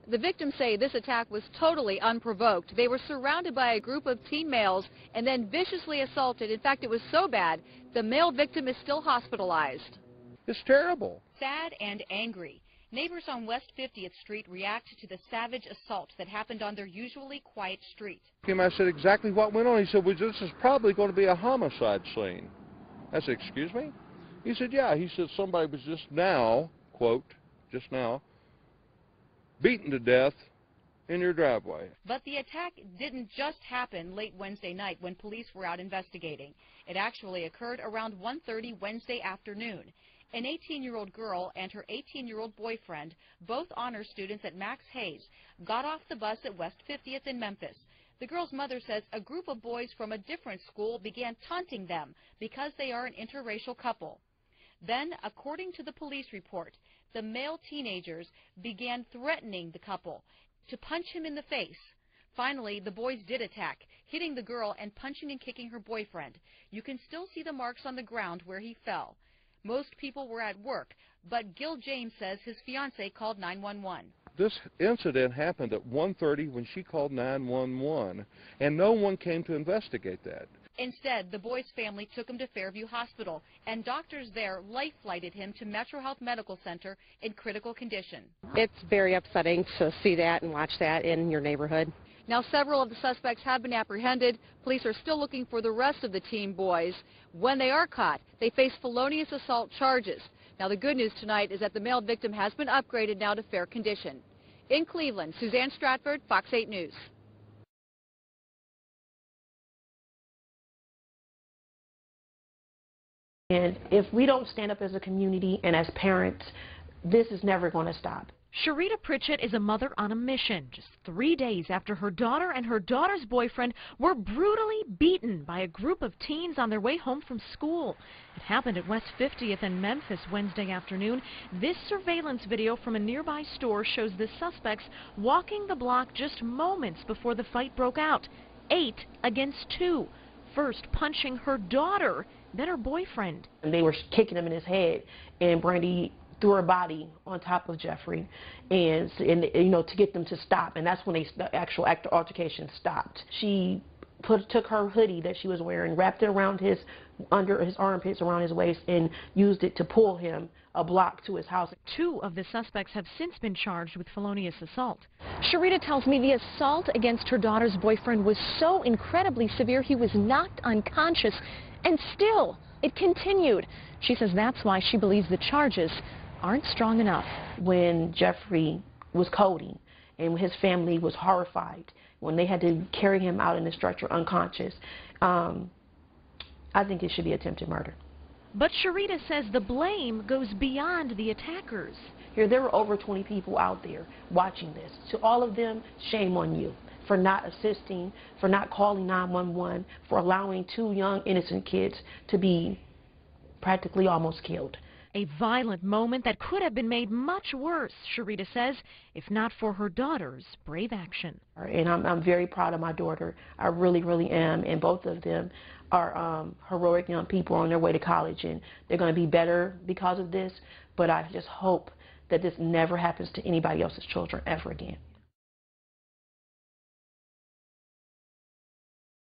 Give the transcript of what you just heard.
The victims say this attack was totally unprovoked. They were surrounded by a group of teen males and then viciously assaulted. In fact, it was so bad, the male victim is still hospitalized. It's terrible. Sad and angry. Neighbors on West 50th Street react to the savage assault that happened on their usually quiet street. I said, exactly what went on? He said, well, this is probably going to be a homicide scene. I said, excuse me? He said, yeah. He said, somebody was just now, quote, just now, beaten to death in your driveway. But the attack didn't just happen late Wednesday night when police were out investigating. It actually occurred around 1:30 Wednesday afternoon. An 18-year-old girl and her 18-year-old boyfriend, both honor students at Max Hayes, got off the bus at West 50th in Memphis. The girl's mother says a group of boys from a different school began taunting them because they are an interracial couple. Then, according to the police report, the male teenagers began threatening the couple to punch him in the face. Finally, the boys did attack, hitting the girl and punching and kicking her boyfriend. You can still see the marks on the ground where he fell. Most people were at work, but Gil James says his fiancée called 911. This incident happened at 1:30 when she called 911, and no one came to investigate that. Instead, the boy's family took him to Fairview Hospital, and doctors there life-flighted him to Metro Health Medical Center in critical condition. It's very upsetting to see that and watch that in your neighborhood. Now, several of the suspects have been apprehended. Police are still looking for the rest of the teen boys. When they are caught, they face felonious assault charges. Now, the good news tonight is that the male victim has been upgraded now to fair condition. In Cleveland, Suzanne Stratford, Fox 8 News. And if we don't stand up as a community and as parents, this is never going to stop. Sharita Pritchett is a mother on a mission just 3 days after her daughter and her daughter's boyfriend were brutally beaten by a group of teens on their way home from school. It happened at West 50th in Memphis Wednesday afternoon. This surveillance video from a nearby store shows the suspects walking the block just moments before the fight broke out. 8 against 2. First punching her daughter, then her boyfriend. And they were kicking him in his head, and Brandy threw her body on top of Jeffrey, and to get them to stop. And that's when the actual altercation stopped. She took her hoodie that she was wearing, wrapped it around under his armpits, around his waist, and used it to pull him a block to his house. 2 of the suspects have since been charged with felonious assault. Sharita tells me the assault against her daughter's boyfriend was so incredibly severe he was knocked unconscious, and still it continued. She says that's why she believes the charges aren't strong enough. When Jeffrey was coding and his family was horrified, when they had to carry him out in the stretcher unconscious, I think it should be attempted murder. But Sharita says the blame goes beyond the attackers. There were over 20 people out there watching this. To all of them, shame on you for not assisting, for not calling 911, for allowing 2 young innocent kids to be practically almost killed. A violent moment that could have been made much worse, Sharita says, if not for her daughter's brave action. And I'm very proud of my daughter. I really, really am. And both of them are heroic young people on their way to college, and they're going to be better because of this. But I just hope that this never happens to anybody else's children ever again.